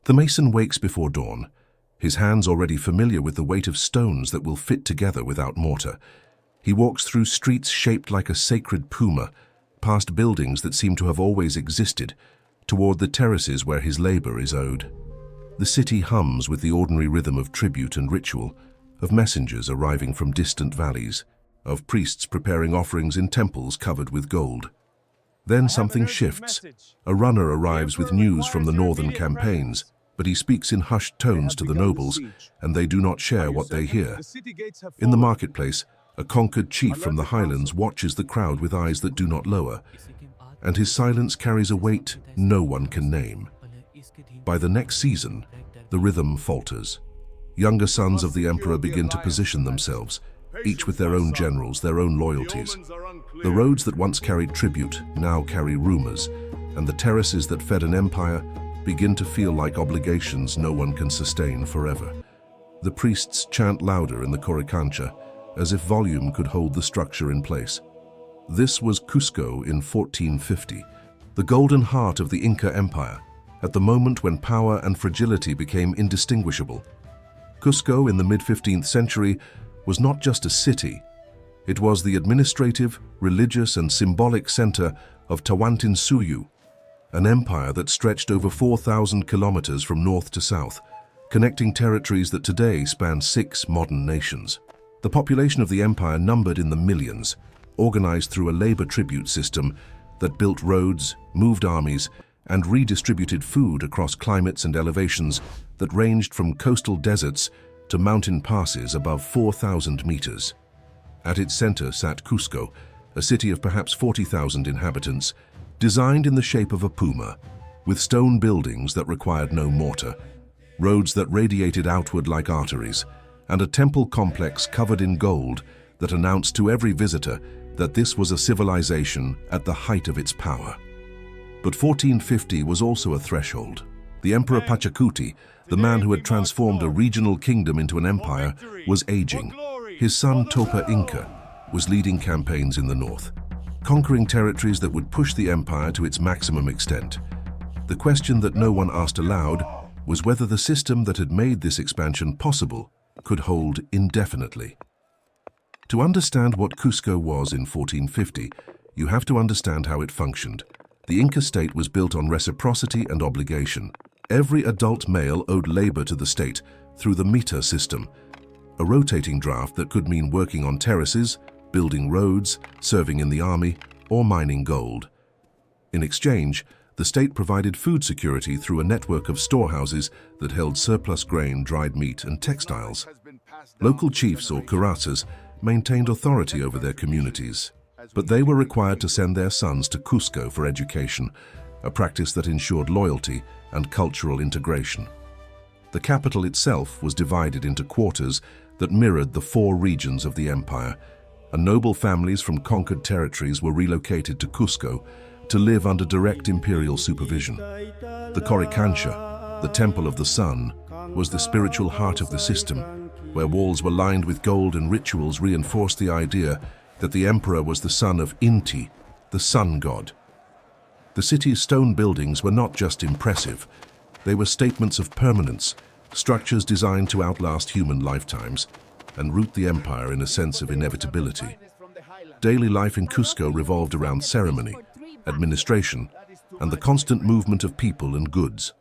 The mason wakes before dawn, his hands already familiar with the weight of stones that will fit together without mortar. He walks through streets shaped like a sacred puma, past buildings that seem to have always existed, toward the terraces where his labor is owed. The city hums with the ordinary rhythm of tribute and ritual, of messengers arriving from distant valleys, of priests preparing offerings in temples covered with gold. Then something shifts. A runner arrives with news from the northern campaigns, but he speaks in hushed tones to the nobles, and they do not share what they hear. In the marketplace, a conquered chief from the highlands watches the crowd with eyes that do not lower, and his silence carries a weight no one can name. By the next season, the rhythm falters. Younger sons of the emperor begin to position themselves, each with their own generals, their own loyalties. The roads that once carried tribute now carry rumors, and the terraces that fed an empire begin to feel like obligations no one can sustain forever. The priests chant louder in the Coricancha, as if volume could hold the structure in place. This was Cusco in 1450, the golden heart of the Inca Empire, at the moment when power and fragility became indistinguishable. Cusco in the mid-15th century was not just a city. It was the administrative, religious, and symbolic center of Tawantinsuyu, an empire that stretched over 4,000 kilometers from north to south, connecting territories that today span 6 modern nations. The population of the empire numbered in the millions, organized through a labor tribute system that built roads, moved armies, and redistributed food across climates and elevations that ranged from coastal deserts to mountain passes above 4,000 meters. At its center sat Cusco, a city of perhaps 40,000 inhabitants, designed in the shape of a puma, with stone buildings that required no mortar, roads that radiated outward like arteries, and a temple complex covered in gold that announced to every visitor that this was a civilization at the height of its power. But 1450 was also a threshold. The Emperor Pachacuti, the man who had transformed a regional kingdom into an empire, was aging. His son Topa Inca was leading campaigns in the north, conquering territories that would push the empire to its maximum extent. The question that no one asked aloud was whether the system that had made this expansion possible could hold indefinitely. To understand what Cusco was in 1450, you have to understand how it functioned. The Inca state was built on reciprocity and obligation. Every adult male owed labor to the state through the mita system, a rotating draft that could mean working on terraces, building roads, serving in the army, or mining gold. In exchange, the state provided food security through a network of storehouses that held surplus grain, dried meat, and textiles. Local chiefs or curazas maintained authority over their communities, but they were required to send their sons to Cusco for education, a practice that ensured loyalty and cultural integration. The capital itself was divided into quarters that mirrored the 4 regions of the empire, and noble families from conquered territories were relocated to Cusco to live under direct imperial supervision. The Coricancha, the Temple of the Sun, was the spiritual heart of the system, where walls were lined with gold and rituals reinforced the idea that the emperor was the son of Inti, the sun god. The city's stone buildings were not just impressive, they were statements of permanence, structures designed to outlast human lifetimes and root the empire in a sense of inevitability. Daily life in Cusco revolved around ceremony, administration, and the constant movement of people and goods.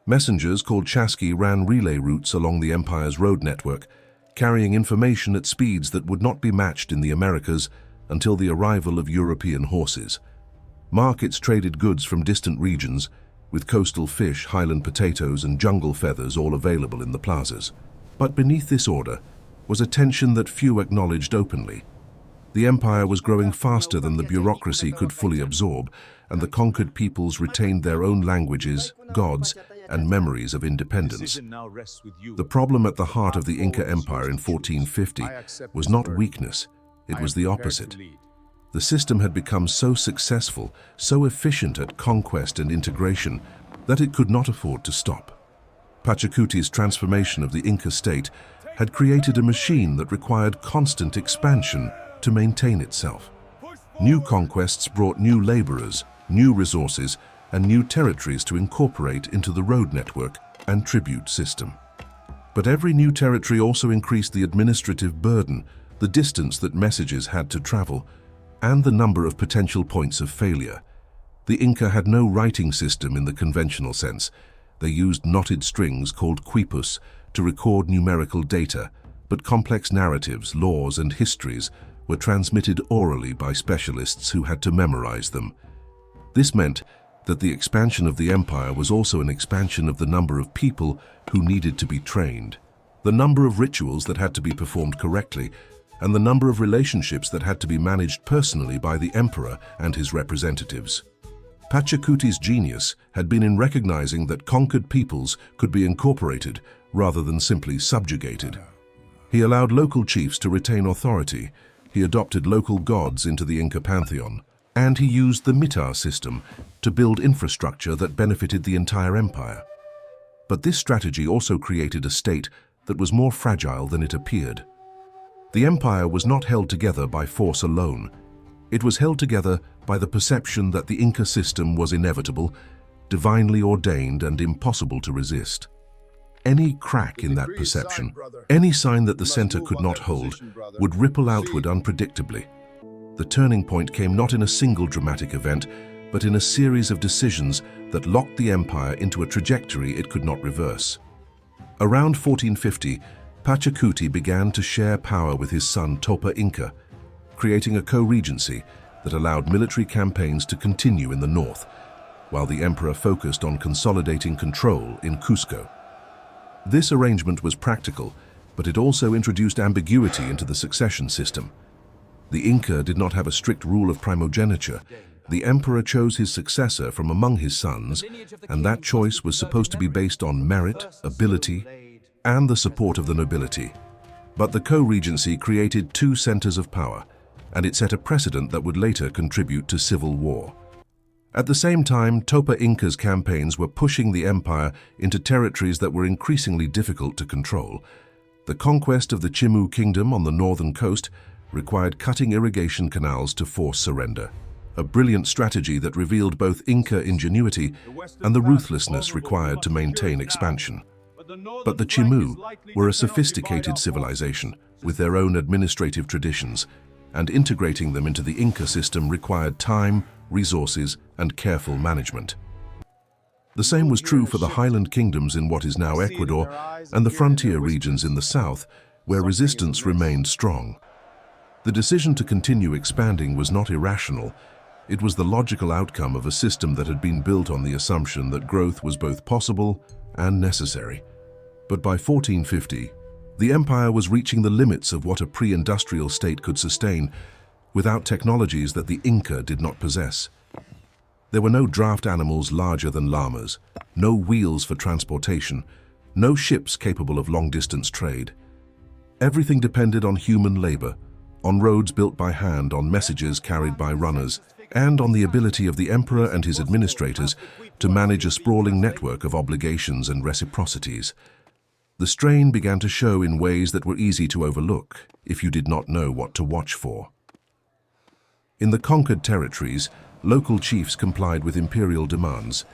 Messengers called chasqui ran relay routes along the empire's road network, carrying information at speeds that would not be matched in the Americas until the arrival of European horses. Markets traded goods from distant regions, with coastal fish, highland potatoes, and jungle feathers all available in the plazas. But beneath this order was a tension that few acknowledged openly. The empire was growing faster than the bureaucracy could fully absorb, and the conquered peoples retained their own languages, gods, and memories of independence. The problem at the heart of the Inca Empire in 1450 was not weakness, it was the opposite. The system had become so successful, so efficient at conquest and integration, that it could not afford to stop. Pachacuti's transformation of the Inca state had created a machine that required constant expansion to maintain itself. New conquests brought new laborers, new resources, and new territories to incorporate into the road network, and tribute system. But every new territory also increased the administrative burden, the distance that messages had to travel, and the number of potential points of failure. The Inca had no writing system in the conventional sense. They used knotted strings called quipus to record numerical data, but complex narratives, laws, and histories were transmitted orally by specialists who had to memorize them. This meant that the expansion of the empire was also an expansion of the number of people who needed to be trained, the number of rituals that had to be performed correctly, and the number of relationships that had to be managed personally by the emperor and his representatives. Pachacuti's genius had been in recognizing that conquered peoples could be incorporated rather than simply subjugated. He allowed local chiefs to retain authority, he adopted local gods into the Inca pantheon, and he used the mitar system to build infrastructure that benefited the entire empire. But this strategy also created a state that was more fragile than it appeared. The empire was not held together by force alone. It was held together by the perception that the Inca system was inevitable, divinely ordained, and impossible to resist. Any crack in that perception, any sign that the center could not hold, would ripple outward unpredictably. The turning point came not in a single dramatic event, but in a series of decisions that locked the empire into a trajectory it could not reverse. Around 1450, Pachacuti began to share power with his son Topa Inca, creating a co-regency that allowed military campaigns to continue in the north, while the emperor focused on consolidating control in Cusco. This arrangement was practical, but it also introduced ambiguity into the succession system. The Inca did not have a strict rule of primogeniture. The emperor chose his successor from among his sons, and that choice was supposed to be based on merit, ability, and the support of the nobility. But the co-regency created two centers of power, and it set a precedent that would later contribute to civil war. At the same time, Topa Inca's campaigns were pushing the empire into territories that were increasingly difficult to control. The conquest of the Chimu kingdom on the northern coast required cutting irrigation canals to force surrender, a brilliant strategy that revealed both Inca ingenuity and the ruthlessness required to maintain expansion. But the Chimu were a sophisticated civilization with their own administrative traditions, and integrating them into the Inca system required time, resources, and careful management. The same was true for the highland kingdoms in what is now Ecuador and the frontier regions in the south, where resistance remained strong. The decision to continue expanding was not irrational. It was the logical outcome of a system that had been built on the assumption that growth was both possible and necessary. But by 1450, the empire was reaching the limits of what a pre-industrial state could sustain without technologies that the Inca did not possess. There were no draft animals larger than llamas, no wheels for transportation, no ships capable of long-distance trade. Everything depended on human labor, on roads built by hand, on messages carried by runners, and on the ability of the emperor and his administrators to manage a sprawling network of obligations and reciprocities. The strain began to show in ways that were easy to overlook if you did not know what to watch for. In the conquered territories, local chiefs complied with imperial demands,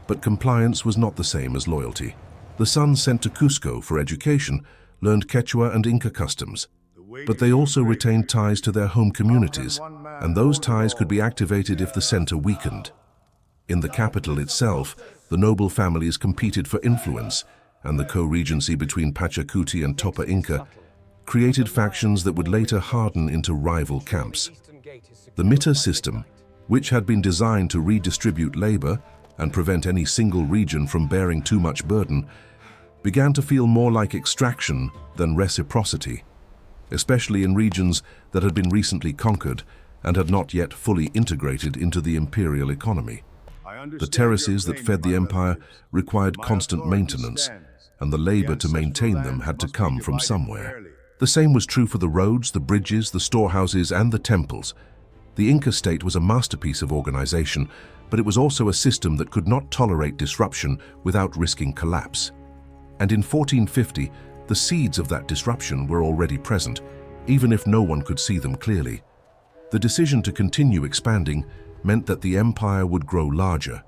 but compliance was not the same as loyalty. The sons sent to Cusco for education learned Quechua and Inca customs, but they also retained ties to their home communities, and those ties could be activated if the center weakened. In the capital itself, the noble families competed for influence, and the co-regency between Pachacuti and Topa Inca created factions that would later harden into rival camps. The mitar system, which had been designed to redistribute labor and prevent any single region from bearing too much burden, began to feel more like extraction than reciprocity, especially in regions that had been recently conquered and had not yet fully integrated into the imperial economy. The terraces that fed the empire required constant maintenance, and the labor to maintain them had to come from somewhere. The same was true for the roads, the bridges, the storehouses, and the temples. The Inca state was a masterpiece of organization, but it was also a system that could not tolerate disruption without risking collapse. And in 1450, the seeds of that disruption were already present, even if no one could see them clearly. The decision to continue expanding meant that the empire would grow larger,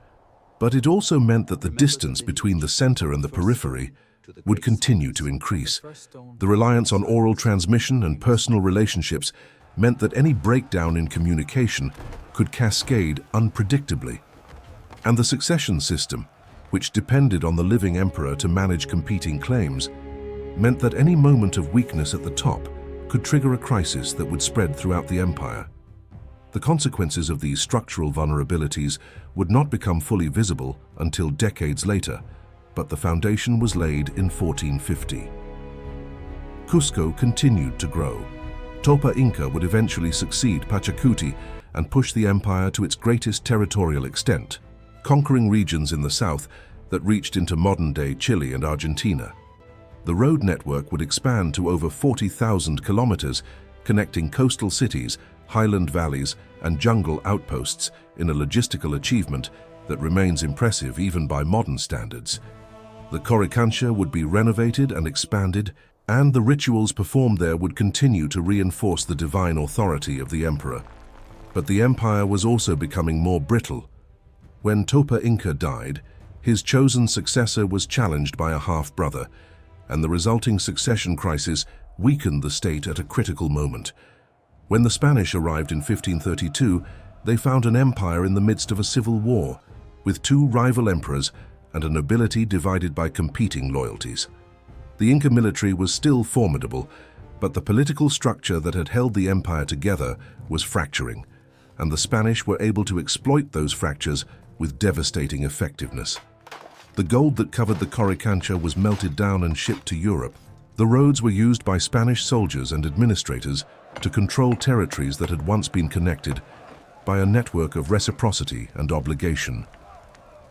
But it also meant that the distance between the center and the periphery would continue to increase. The reliance on oral transmission and personal relationships meant that any breakdown in communication could cascade unpredictably. And the succession system, which depended on the living emperor to manage competing claims, meant that any moment of weakness at the top could trigger a crisis that would spread throughout the empire. The consequences of these structural vulnerabilities would not become fully visible until decades later, but the foundation was laid in 1450. Cusco continued to grow. Topa Inca would eventually succeed Pachacuti and push the empire to its greatest territorial extent, conquering regions in the south that reached into modern-day Chile and Argentina. The road network would expand to over 40,000 kilometers, connecting coastal cities, highland valleys, and jungle outposts in a logistical achievement that remains impressive even by modern standards. The Coricancha would be renovated and expanded, and the rituals performed there would continue to reinforce the divine authority of the emperor. But the empire was also becoming more brittle. When Topa Inca died, his chosen successor was challenged by a half-brother, and the resulting succession crisis weakened the state at a critical moment. When the Spanish arrived in 1532, they found an empire in the midst of a civil war, with two rival emperors and a nobility divided by competing loyalties. The Inca military was still formidable, but the political structure that had held the empire together was fracturing, and the Spanish were able to exploit those fractures with devastating effectiveness. The gold that covered the Coricancha was melted down and shipped to Europe. The roads were used by Spanish soldiers and administrators to control territories that had once been connected by a network of reciprocity and obligation.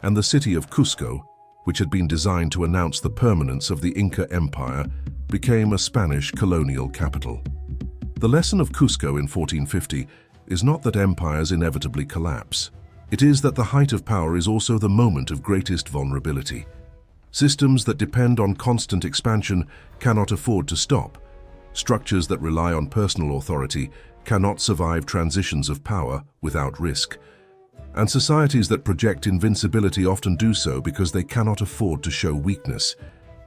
And the city of Cusco, which had been designed to announce the permanence of the Inca Empire, became a Spanish colonial capital. The lesson of Cusco in 1450 is not that empires inevitably collapse. It is that the height of power is also the moment of greatest vulnerability. Systems that depend on constant expansion cannot afford to stop. Structures that rely on personal authority cannot survive transitions of power without risk. And societies that project invincibility often do so because they cannot afford to show weakness.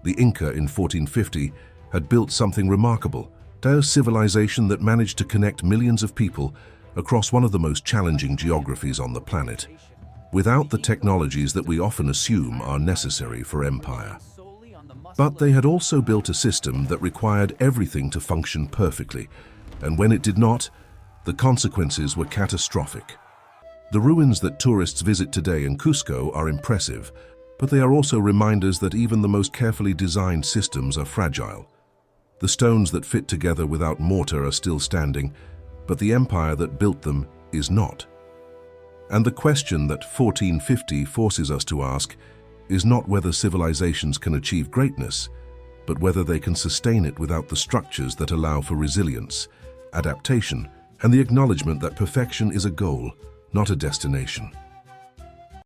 The Inca in 1450 had built something remarkable, a civilization that managed to connect millions of people across one of the most challenging geographies on the planet, without the technologies that we often assume are necessary for empire. But they had also built a system that required everything to function perfectly, and when it did not, the consequences were catastrophic. The ruins that tourists visit today in Cusco are impressive, but they are also reminders that even the most carefully designed systems are fragile. The stones that fit together without mortar are still standing, but the empire that built them is not. And the question that 1450 forces us to ask is not whether civilizations can achieve greatness, but whether they can sustain it without the structures that allow for resilience, adaptation, and the acknowledgement that perfection is a goal, not a destination.